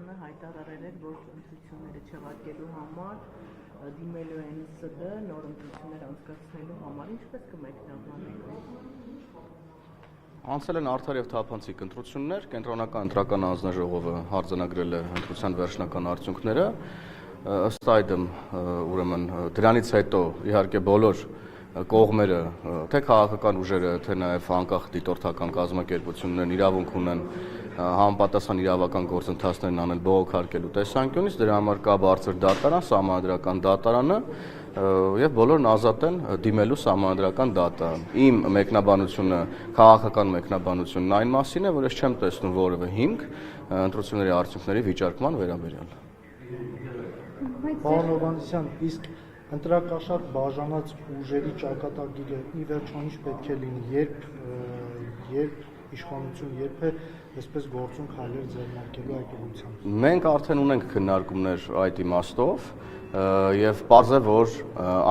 Սարգսյանը հայտարարել էր, որ ընտրությունները չեղարկելու համար դիմելու են ՍԴ նոր ընտրություններ անցկացնելու համար, ինչպես կմեկնաբանեք։ Անցել են արդար եւ թափանցիկ ընտրություններ, կենտրոնական ընտրական հանձնաժողովը արձանագրել է ընտրության վերջնական արդյունքները, ըստ այդմ ուրեմն դրանից հետո իհարկե բոլոր կողմերը, թե քաղաքական ուժերը, թե նաև անկախ դիտորդական կազմակերպություններն իրավունք ունեն համապատասխան իրավական գործընթացներն անել բողոքարկելու տեսանկյունից, դրա համար կա բարձր դատարան, սահմանադրական դատարանը եւ բոլորն ազատ են դիմելու սահմանադրական դատարան։ Իմ մեկնաբանությունը, քաղաքական մեկնաբանությունն այն մասին է, որ ես չեմ տեսնում որևէ հիմք ընտրությունների արդյունքների վիճարկման վերաբերյալ։ Պարոն Հովհաննիսյան, իսկ ընտրակաշառք բաժանած ուժերի ճակատագիրը ի վերջո ինչ պետք է լինի, երբ իշխանություն, երբ է այսպես գործուն քայլեր ձեռնարկելու այդ ուղղությամբ։ Մենք արդեն ունենք քննարկումներ այդ իմաստով եւ պարզ է, որ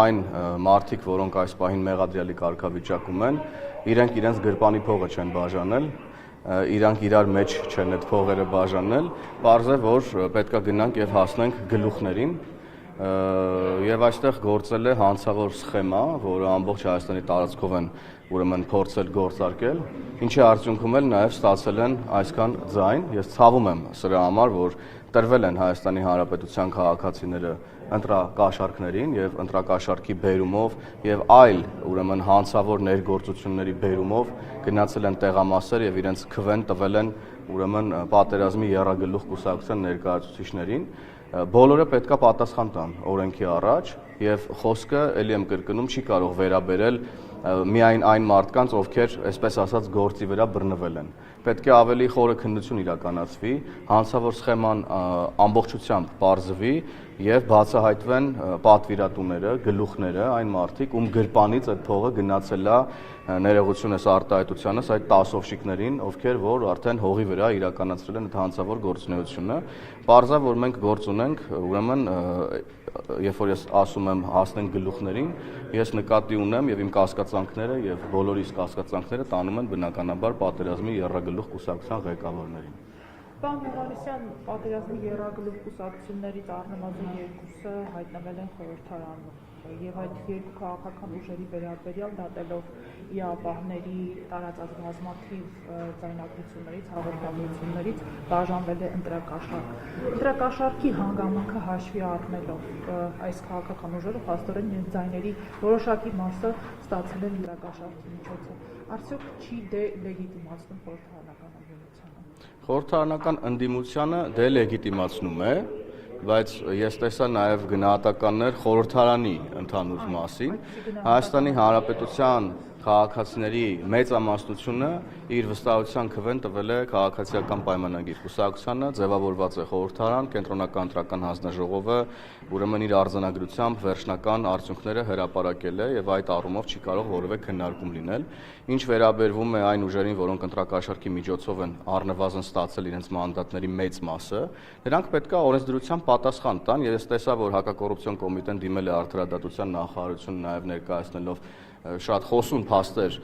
այն մարդիկ, որոնք այս պահին մեղադրյալի կարգավիճակում են, իրենք իրենց գրպանի փողը չեն բաժանել, իրանք իրար մեջ չեն այդ փողերը բաժանել, պարզ է, որ պետքա գնանք եւ հասնենք գլուխներին եւ այստեղ գործել է հանցավոր սխեմա, որը ամբողջ Հայաստանի տարածքով են ուրեմն փորձել գործարկել, ինչի արդյունքում էլ նաեւ ստացել են այսքան ձայն։ Ես ցավում եմ սրա համար, որ տրվել են Հայաստանի Հանրապետության քաղաքացիները ընտրակաշառքներին եւ ընտրակաշառքի բերումով եւ այլ ուրեմն հանցավոր ներգործությունների բերումով գնացել են տեղամասեր եւ իրենց քվեն տվել են ուրեմն պատերազմի եռագլուխ կուսակցության ներկայացուցիչներին։ Բոլորը պետքա պատասխան տան օրենքի առաջ եւ խոսքը ելի եմ կրկնում չի կարող վերաբերել միայն այն մարդկանց, ովքեր, այսպես ասած, գործի վրա բռնվել են։ Պետք է ավելի խորը քննություն իրականացվի, հանցավոր սխեման ամբողջությամբ պարզվի եւ բացահայտվեն պատվիրատուները, գլուխները, այն մարդիկ, ում գրպանից այդ փողը գնացել է ներողություն ես արտահայտությանս այդ տասովշիկներին, ովքեր որ արդեն հողի վրա իրականացրել են այդ հանցավոր գործունեությունը։ Պարզ է, որ մենք գործ ունենք, ուրեմն երբ որ ես ասում եմ հասնենք գլուխներին, ես նկատի ունեմ եւ իմ կասկածանքները եւ բոլորիս կասկածանքները տանում են բնականաբար պատերազմի եռագլուխ կուսակցության ղեկավարներին։ Պարոն Հովհաննիսյան, պատերազմի եռագլուխ կուսակցություններից առնվազն երկուսը հայտնվել են խորհրդարանում եւ այդ երկու քաղաքական ուժերի վերաբերյալ դատելով իապահների տարածած բազմաթիվ ձայնագրություններից, հաղորդագրություններից բաժանվել է ընտրակաշառք։ Ընտրակաշառքի հանգամանքը հաշվի առնելով այս քաղաքական ուժերը փաստորեն իրենց ձայների որոշակի մասը ստացել են ընտրակաշառքի միջոցով։ Արդյոք չի դելեգիտիմացնում խորհրդարանական ընդդիմությանը։ Խորհրդարանական ընդդիմությանը դելեգիտիմացնում է, բայց ես տեսա նաև գնահատականներ խորհրդարանի ընդհանուր մասին։ Հայաստանի Հանրապետության քաղաքացիների մեծամասնությունը իր վստահության քվեն տվել է քաղաքացիական պայմանագիր կուսակցությանը, ձևավորված է խորհրդարան, կենտրոնական ընտրական հանձնաժողովը ուրեմն իր արձանագրությամբ վերջնական արդյունքները հրապարակել է եւ այդ առումով չի կարող որևէ քննարկում լինել։ Ինչ վերաբերվում է այն ուժերին, որոնք ընտրակաշառքի միջոցով են առնվազն ստացել իրենց մանդատների մեծ մասը, նրանք պետք է օրենսդրությամբ պատասխան տան եւ ես տեսա, որ հակակոռուպցիոն կոմիտեն դիմել է արդարադատության նախարարություն նաեւ ներկայացնելով շատ խոսուն փաստեր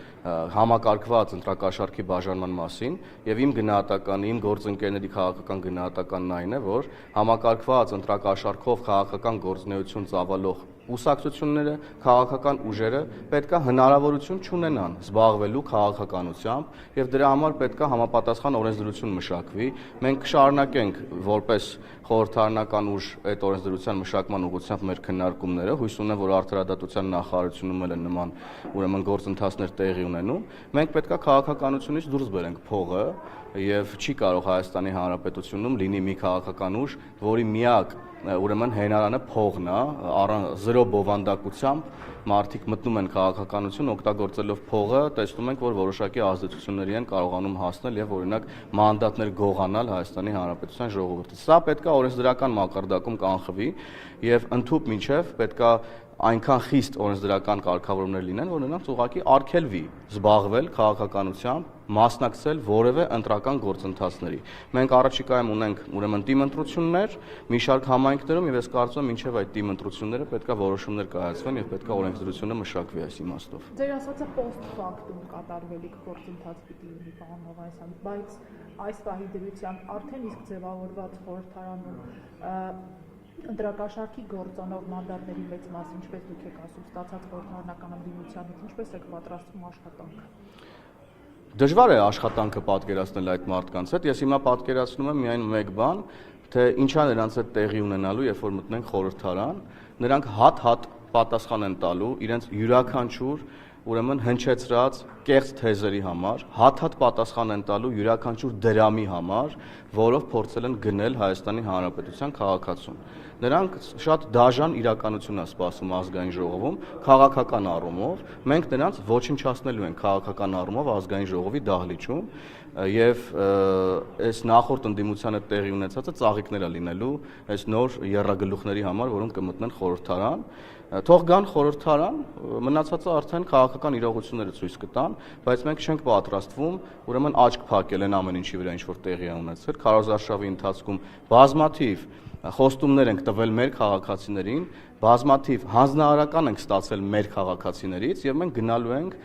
համակարգված ընտրակաշառքի բաժանման մասին եւ իմ գնահատականը, իմ գործընկերների քաղաքական գնահատականն այն է, որ համակարգված ընտրակաշառքով քաղաքական գործունեություն ծավալող կուսակցությունները, քաղաքական ուժերը պետք է հնարավորություն չունենան զբաղվելու քաղաքականությամբ եւ դրա համար պետք է համապատասխան օրենսդրություն մշակվի։ Մենք կշարունակենք որպես խորհրդարանական ուժ այդ օրենսդրության մշակման ուղղությամբ մեր քննարկումները, հույս ունեմ, որ արդարադատության նախարարությունում էլ նման ուրեմն գործընթացներ տեղի ունենում։ Մենք պետք է քաղաքականությունից դուրս բերենք փողը եւ չի կարող Հայաստանի Հանրապետությունում լինի մի քաղաքական ուժ, որի միակ ուրեմն հենարանը փողն է, զրո բովանդակությամբ մարդիկ մտնում են քաղաքականություն օգտագործելով փողը, տեսնում ենք, որ որոշակի ազդեցությունների են կարողանում հասնել եւ օրինակ մանդատներ գողանալ Հայաստանի Հանրապետության ժողովրդից։ Սա պետք է օրենսդրական մակարդակում կանխվի եւ ընդհուպ մինչեւ պետք է այնքան խիստ օրենսդրական կարգավորումներ լինեն, որ նրանց ուղղակի արգելվի զբաղվել քաղաքականությամբ, մասնակցել որևէ ընտրական գործընթացների։ Մենք առաջիկայում ունենք ուրեմն թիմ ընտրություններ մի շարք համայնքներում եւ ես կարծում եմ մինչեւ այդ թիմ ընտրությունները պետքա որոշումներ կայացվեն եւ պետքա օրենսդրությունը մշակվի այս իմաստով։ Ձեր ասածը post factum կատարվելիք գործընթաց պիտի լինի, պարոն Հովհաննիսյան, բայց այս պահի դրությամբ արդեն իսկ ձևավորված խորհրդարանում ընտրակաշարքի գործոնով մանդատների մեծ մասը, ինչպես դուք եք ասում, ստացած խորհրդարանական ընդդիմությանից, ինչպես եք պատրաստվում աշխատանք։ Դժվար է աշխատանքը պատկերացնել այդ մարդկանց հետ։ Ես հիմա պատկերացնում եմ միայն մեկ բան, թե ինչա նրանց հետ տեղի ունենալու, երբ որ մտնենք խորհրդարան, նրանք հատ-հատ պատասխան են տալու իրենց յուրաքանչյուր ուրեմն հնչեցրած կեղծ թեզերի համար, հատ-հատ պատասխան են տալու յուրաքանչյուր դրամի համար, որով փորձել են գնել Հայաստանի Հանրապետության քաղաքացուն։ Նրանք շատ դաժան իրականություն է սպասում ազգային ժողովում քաղաքական առումով, մենք նրանց ոչնչացնելու ենք քաղաքական առումով ազգային ժողովի դահլիճում եւ այս նախորդ ընդդիմությանը տեղի ունեցածը ծաղիկներ է լինելու այս նոր եռագլուխների համար, որոնք կմտնեն խորհրդարան։ Թող գան խորհրդարան, մնացածը արդեն քաղաքական իրողությունները ցույց կտան, բայց մենք չենք պատրաստվում ուրեմն աչք փակել այն ամեն ինչի վրա, ինչ որ տեղի է ունեցել։ Քարոզարշավի ընթացքում բազմաթիվ խոստումներ ենք տվել մեր քաղաքացիներին, բազմաթիվ հանձնարարական ենք ստացել մեր քաղաքացիներից եւ մենք գնալու ենք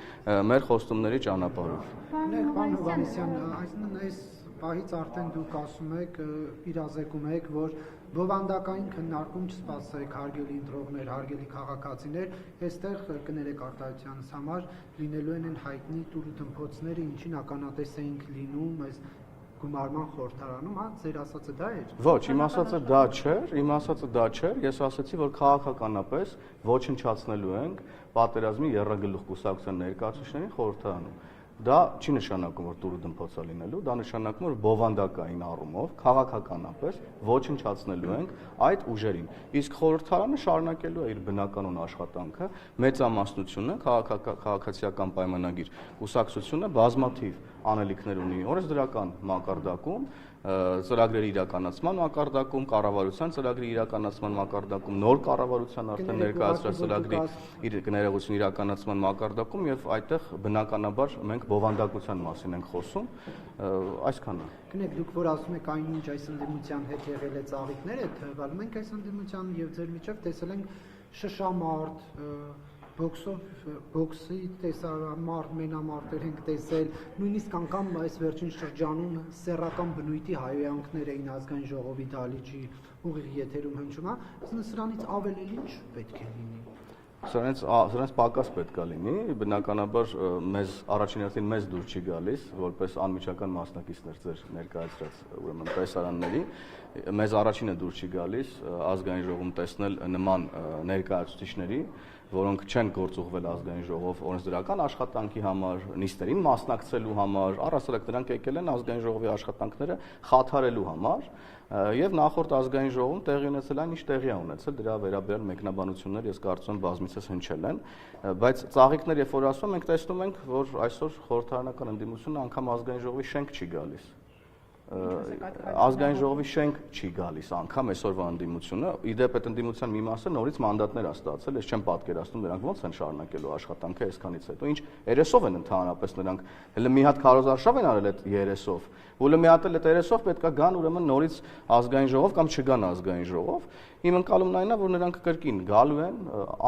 մեր խոստումների ճանապարհով։ Պարոն Հովհաննիսյան, այս պահից արդեն դուք ասում եք, իրազեկում եք, որ բովանդակային քննարկում չսպասեք, հարգելի ընտրողներ, հարգելի քաղաքացիներ, այստեղ կներեք արտահայտությանս համար լինելու են հայտնի տուրուտմփոցները, ինչին ականատես էինք լինում այս գումարման խորհրդարանում, հա, ձեր ասածը դա էր։ Ոչ, իմ ասածը դա չէր, ես ասացի, որ քաղաքականապես ոչնչացնելու ենք պատերազմի եռագլուխ կուսակցության ներկայացուցիչներին խորհրդարանում։ Դա չի նշանակում, որ տուրը դմփոց է լինելու, դա նշանակում է, որ բովանդակային առումով քաղաքականապես ոչնչացնելու ենք այդ ուժերին։ Իսկ խորհրդարանը շարունակելու է իր բնականon աշխատանքը, մեծամասնությունը քաղաքացիական պայմանագիր կուսակցությունը բազմաթիվ անելիքներ ունի օրենսդրական մակարդակում, ծրագրերի իրականացման մակարդակում, կառավարության ծրագրի իրականացման մակարդակում, նոր կառավարության արդեն ներկայացրած ծրագրի իր ներողություն իրականացման մակարդակում եւ այդտեղ բնականաբար մենք բովանդակության մասին ենք խոսում, այսքանը։ Գնեք, դուք որ ասում եք այնինչ այս ընդդիմության հետ եղել է ծաղիկները, թվալ մենք այս ընդդիմության եւ ձեր միջև տեսել ենք շշամարտ, բոքսի տեսարամարտ, մենամարտեր ենք տեսել, նույնիսկ անգամ այս վերջին շրջանում սեռական բնույթի հայոյանքներ էին ազգային ժողովի դահլիճի ուղիղ եթերում հնչում, սրանից ավել էլ ինչ պետք է լինի։ Սրանից պակաս պետք է լինի, բնականաբար մեզ առաջին հերթին մեզ դուր չի գալիս, որպես անմիջական մասնակիցներ ձեր ներկայացրած ուրեմն տեսարանների, մեզ առաջինը դուր չի գալիս ազգային ժողովում տեսնել նման ներկայացուցիչների, որոնք չեն գործուղվել ազգային ժողով օրենսդրական աշխատանքի համար, նիստերին մասնակցելու համար, առասարակ նրանք եկել են ազգային ժողովի աշխատանքները խաթարելու համար եւ նախորդ ազգային ժողովում տեղի ունեցել այն, ինչ տեղի է ունեցել, դրա վերաբերյալ մեկնաբանություններ ես կարծում եմ բազմիցս հնչել են, բայց ծաղիկներ երբ որ ասում ենք, տեսնում ենք, որ այսօր խորհրդարանական ընդդիմությունը անգամ ազգային ժողովի շենք չի գալիս։ Ազգային ժողովի շենք չի գալիս անգամ այսօրվա ընդդիմությունը, իդեպ այդ ընդդիմության մի մասը նորից մանդատներ է ստացել, ես չեմ պատկերացնում նրանք ոնց են շարունակելու աշխատանքը այսքանից հետո, ինչ երեսով են ընդհանրապես նրանք, հələ մի հատ քարոզարշավ են արել այդ երեսով, ու մի հատ էլ այդ երեսով պետքա գան ուրեմն նորից ազգային ժողով կամ չգան ազգային ժողով, իմ ընկալումն այն է, որ նրանք կրկին գալու են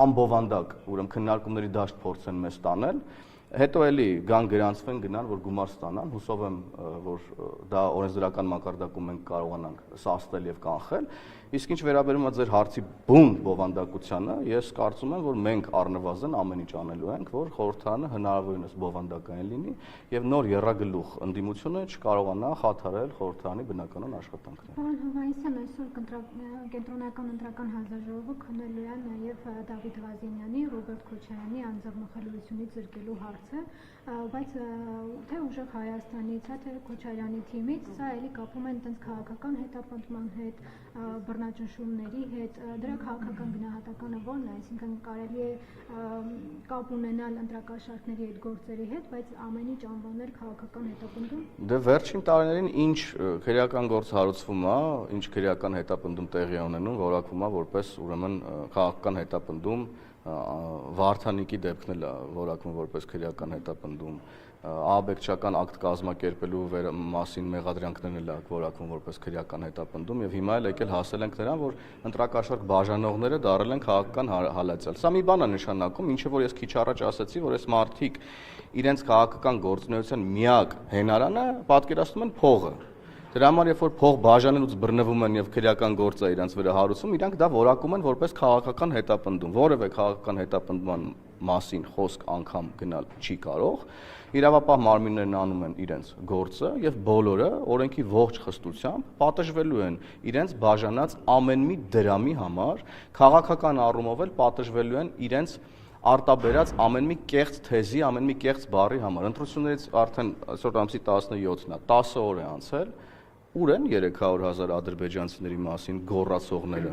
անբովանդակ, ուրեմն քննարկումների դաշտ փորձեն մեզ տանել, հետո էլի գան գրանցվեն գնան որ գումար ստանան, հուսով եմ որ դա օրենսդրական մակարդակում մենք կարողանանք սաստել եւ կանխել, իսկ ինչ վերաբերում է ձեր հարցի բուն բովանդակությանը, ես կարծում եմ որ մենք առնվազն ամեն ինչ անելու ենք, որ խորհրդարանը հնարավորինս բովանդակային լինի եւ նոր եռագլուխ ընդդիմությունը չկարողանա խաթարել խորհրդարանի բնականon աշխատանքները։ Պարոն Հովհաննիսյան, այսօր կենտրոնական ընտրական հանձնաժողովը քննելու է նաեւ Դավիթ Ղազենյանի, Ռոբերտ Քոչարյանի անձեռնմխելիությունից զրկելու հարցը, բայց թե ուժեղ Հայաստանից, թե Քոչարյանի թիմից, սա էլի կապում են տենց քաղաքական հետապնդման հետ, բռնաճնշումների հետ, դրա քաղաքական գնահատականը ո՞րն է, այսինքն կարելի է կապ ունենալ ընտրակաշարքների այդ գործերի հետ, բայց ամեն ինչ անվանել քաղաքական հետապնդում։ Դե վերջին տարիներին ինչ քրեական գործ հարուցվում է, ինչ քրեական հետապնդում տեղի է ունենում, որակվում է որպես ուրեմն քաղաքական հետապնդում, Վարդանիկի դեպքն էլ որակվում որպես քրեական հետապնդում, ահաբեկչական ակտ կազմակերպելու մասին մեղադրանքներն էլ որակվում որպես քրեական հետապնդում եւ հիմա էլ եկել հասել ենք նրան, որ ընտրակաշառք բաժանողները դարել են քաղաքական հալածյալ։ Սա մի բան է նշանակում, ինչը որ ես քիչ առաջ ասացի, որ այս մարդիկ իրենց քաղաքական գործունեության միակ հենարանը պատկերացնում են փողը։ Դրա համար երբ որ փող բաժանելուց բռնվում են եւ քրեական գործ է իրենց վրա հարուցում, իրանք դա որակում են որպես քաղաքական հետապնդում։ Որևէ քաղաքական հետապնդման մասին խոսք անգամ գնալ չի կարող։ Իրավապահ մարմիններն անում են իրենց գործը եւ բոլորը օրենքի ողջ խստությամբ պատժվելու են իրենց բաժանած ամեն մի դրամի համար, քաղաքական առումով էլ պատժվելու են իրենց արտաբերած ամեն մի կեղծ թեզի, ամեն մի կեղծ բառի համար։ Ընտրություններից արդեն այսօր ամսի 17-ն է, 10 օր է անցել, ուր են 300,000 ադրբեջանցիների մասին գոռացողները։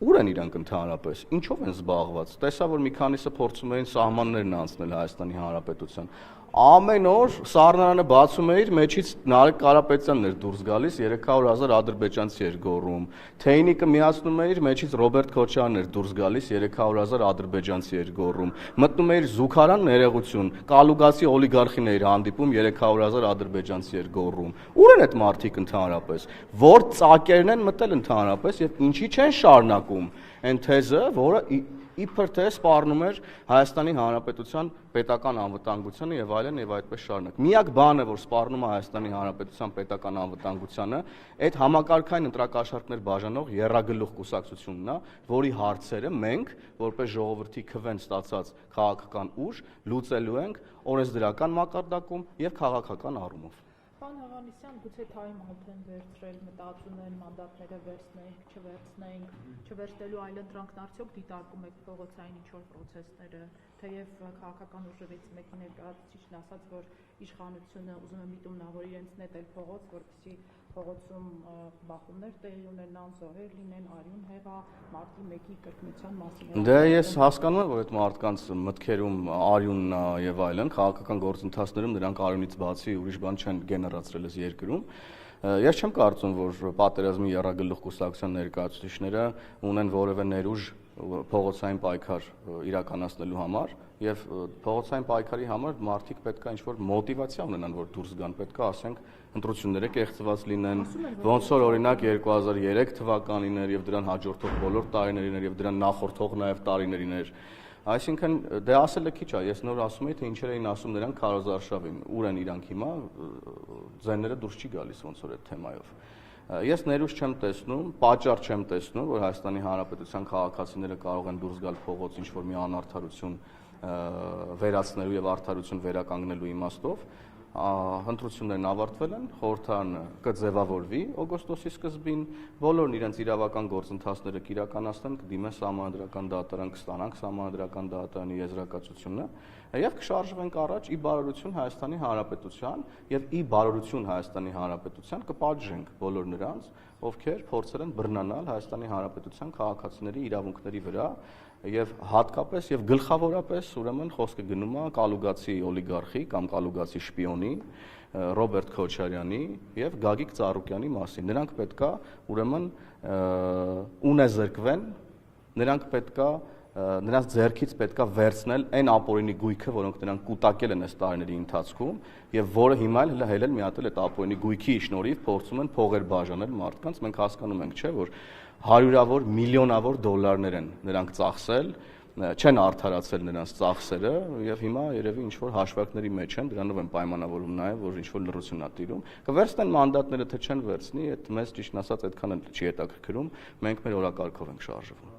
Ուր են իրանք ընդհանրապես, ինչով են զբաղված։ Տեսա, որ մի քանիսը փորձում էին սահմաններն անցնել Հայաստանի Հանրապետության։ Ամեն օր սառնարանը բացում էր, մեջից Նարեկ Կարապետյանն էր դուրս գալիս, 300,000 ադրբեջանցի էր գոռում։ Թեյնիկը միացնում էր, մեջից Ռոբերտ Քոչարյանն էր դուրս գալիս, 300,000 ադրբեջանցի էր գոռում։ Մտնում էր Զուքարան ներողություն, Կալուգասի օլիգարխին էր հանդիպում, 300,000 ադրբեջանցի էր գոռում։ Ուր են այդ մարդիկ ընդհանրապես։ Որ ծակերն են մտել ընդհանրապես եւ ինչի չեն շարունակում այն թեզը, որը իբր թե սպառնում էր Հայաստանի Հանրապետության պետական անվտանգությանը եւ այլն եւ այդպես շարունակ։ Միակ բանը, որ սպառնում է Հայաստանի Հանրապետության պետական անվտանգությանը, այդ համակարգային ընտրակաշառքներ բաժանող եռագլուխ կուսակցությունն է, որի հարցերը մենք, որպես ժողովրդի քվեն ստացած քաղաքական ուժ, լուծելու ենք օրենսդրական մակարդակում եւ քաղաքական առումով։ Պարոն Հովհաննիսյան, գուցե թայմոտ են վերցրել, մտածում են մանդատները վերցնենք, չվերցնելու այլընտրանքն արդյոք դիտարկում եք փողոցային ինչ-որ պրոցեսները, թեև քաղաքական ուժերից մեկի ներկայացուցիչն ասաց, որ իշխանությունը ուզում է միտումնավոր իրենց նետել փողոց, որպեսզի փողոցում բախումներ տեղի ունենան, զոհեր լինեն, արյուն հեղա, մարտի 1-ի կրկնության մասին։ Դե ես հասկանում եմ, որ այդ մարդկանց մտքերում արյունն եւ այլն, քաղաքական գործընթացներում նրանք արյունից բացի ուրիշ բան չեն գեներացրել այս երկրում։ Ես չեմ կարծում, որ պատերազմի եռագլուխ կուսակցության ներկայացուցիչները ունեն որևէ ներուժ փողոցային պայքար իրականացնելու համար եւ փողոցային պայքարի համար մարդիկ պետք է ինչ-որ մոտիվացիա ունենան, որ դուրս գան, պետք է ասենք ընտրությունները կեղծված լինեն, ոնց որ օրինակ 2003 թվականին էր եւ դրան հաջորդող բոլոր տարիներին էր եւ դրան նախորդող նաեւ տարիներին էր։ Այսինքն դե ասելը քիչ է, ես նոր ասում եի, թե ինչեր էին ասում նրանք քարոզարշավին, ուր են իրանք հիմա, ձայները դուրս չի գալիս ոնց որ այդ թեմայով։ Ես ներուժ չեմ տեսնում, պատճառ չեմ տեսնում, որ Հայաստանի Հանրապետության քաղաքացիները կարող են դուրս գալ փողոց ինչ-որ մի անարդարություն վերացնելու եւ արդարություն վերականգնելու իմաստով։ Ընտրություններն ավարտվել են, խորհրդարանը կձևավորվի օգոստոսի սկզբին, բոլորն իրենց իրավական գործընթացները կիրականացնեն, կդիմեն սահմանադրական դատարան, կստանանք սահմանադրական դատարանի եզրակացությունը եւ կշարժվենք առաջ ի բարօրություն Հայաստանի Հանրապետության եւ ի բարօրություն Հայաստանի Հանրապետության կպատժենք բոլոր նրանց, ովքեր փորձել են բռնանալ Հայաստանի Հանրապետության քաղաքացիների իրավունքների վրա եւ հատկապես եւ գլխավորապես ուրեմն խոսքը գնում է Կալուգացի օլիգարխի կամ Կալուգացի շպիոնի Ռոբերտ Քոչարյանի եւ Գագիկ Ծառուկյանի մասին։ Նրանք պետքա ուրեմն ունեզրկվեն, նրանց ձեռքից պետքա վերցնել այն ապօրինի գույքը, որոնք նրանք կուտակել են այս տարիների ընթացքում եւ որը հիմա էլ հելել միատել այդ ապօրինի գույքի շնորհիվ փորձում են փողեր բաժանել մարդկանց։ Մենք հասկանում ենք, չէ, որ հարյուրավոր, միլիոնավոր դոլարներ են նրանք ծախսել, չեն արդարացել նրանց ծախսերը եւ հիմա երևի ինչ որ հաշվարկների մեջ են, դրանով են պայմանավորում նաեւ, որ ինչ որ լռություն է տիրում։ Կվերցնեն մանդատները, թե չեն վերցնի, այդ մեզ ճիշտ ասած այդքան էլ չի հետաքրքրում, մենք մեր օրակարգով ենք շարժվում։